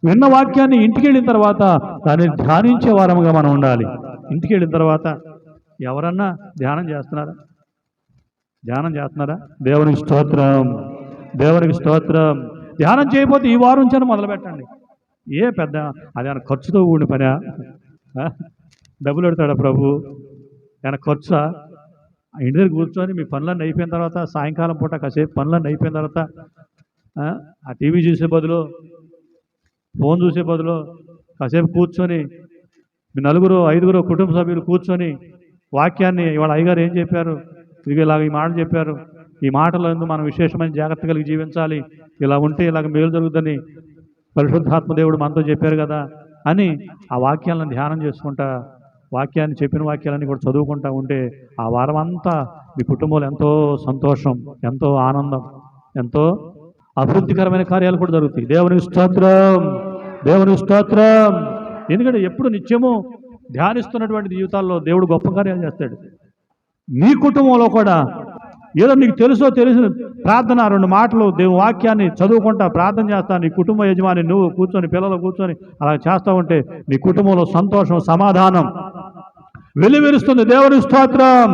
విన్న వాక్యాన్ని ఇంటికి వెళ్ళిన తర్వాత దాన్ని ధ్యానించే వారముగా మనం ఉండాలి. ఇంటికి వెళ్ళిన తర్వాత ఎవరన్నా ధ్యానం చేస్తున్నారా? దేవునికి స్తోత్రం, దేవునికి స్తోత్రం. ధ్యానం చేయకపోతే ఈ వారం నుంచి మొదలు పెట్టండి. ఏ పెద్ద అదేమైనా ఖర్చుతో కూడిన పనా? డబ్బులు పెడతాడా ప్రభు? ఏమైనా ఖర్చా? ఇంటి దగ్గర కూర్చొని మీ పనులన్నీ అయిపోయిన తర్వాత సాయంకాలం పూట కాసేపు పనులన్నీ అయిపోయిన తర్వాత ఆ టీవీ చూసే బదులు, ఫోన్ చూసే బదులు కాసేపు కూర్చొని మీ 4-5 కుటుంబ సభ్యులు కూర్చొని వాక్యాన్ని ఇవాళ అయ్యగారు ఏం చెప్పారు, ఇలాగ ఈ మాట చెప్పారు, ఈ మాటలో మనం విశేషమైన జాగ్రత్త కలిగి జీవించాలి, ఇలా ఉంటే ఇలాగ మేలు జరుగుతుందని పరిశుద్ధాత్మ దేవుడు మనతో చెప్పారు కదా అని ఆ వాక్యాలను ధ్యానం చేసుకుంటా, వాక్యాన్ని చెప్పిన వాక్యాలన్నీ కూడా చదువుకుంటా ఉంటే ఆ వారం అంతా మీ కుటుంబంలో ఎంతో సంతోషం, ఎంతో ఆనందం, ఎంతో అభివృద్ధికరమైన కార్యాలు కూడా జరుగుతాయి. దేవునికి స్తోత్రం, దేవునికి స్తోత్రం. ఎందుకంటే ఎప్పుడు నిత్యము ధ్యానిస్తున్నటువంటి జీవితాల్లో దేవుడు గొప్ప కార్యాలు చేస్తాడు. నీ కుటుంబంలో కూడా ఏదో నీకు తెలిసిన ప్రార్థన 2 మాటలు దేవుని వాక్యాన్ని చదువుకుంటా ప్రార్థన చేస్తా, నీ కుటుంబ యజమాని నువ్వు కూర్చొని పిల్లలు కూర్చొని అలా చేస్తూ ఉంటే నీ కుటుంబంలో సంతోషం, సమాధానం వెలువరుస్తుంది. దేవుని స్తోత్రం.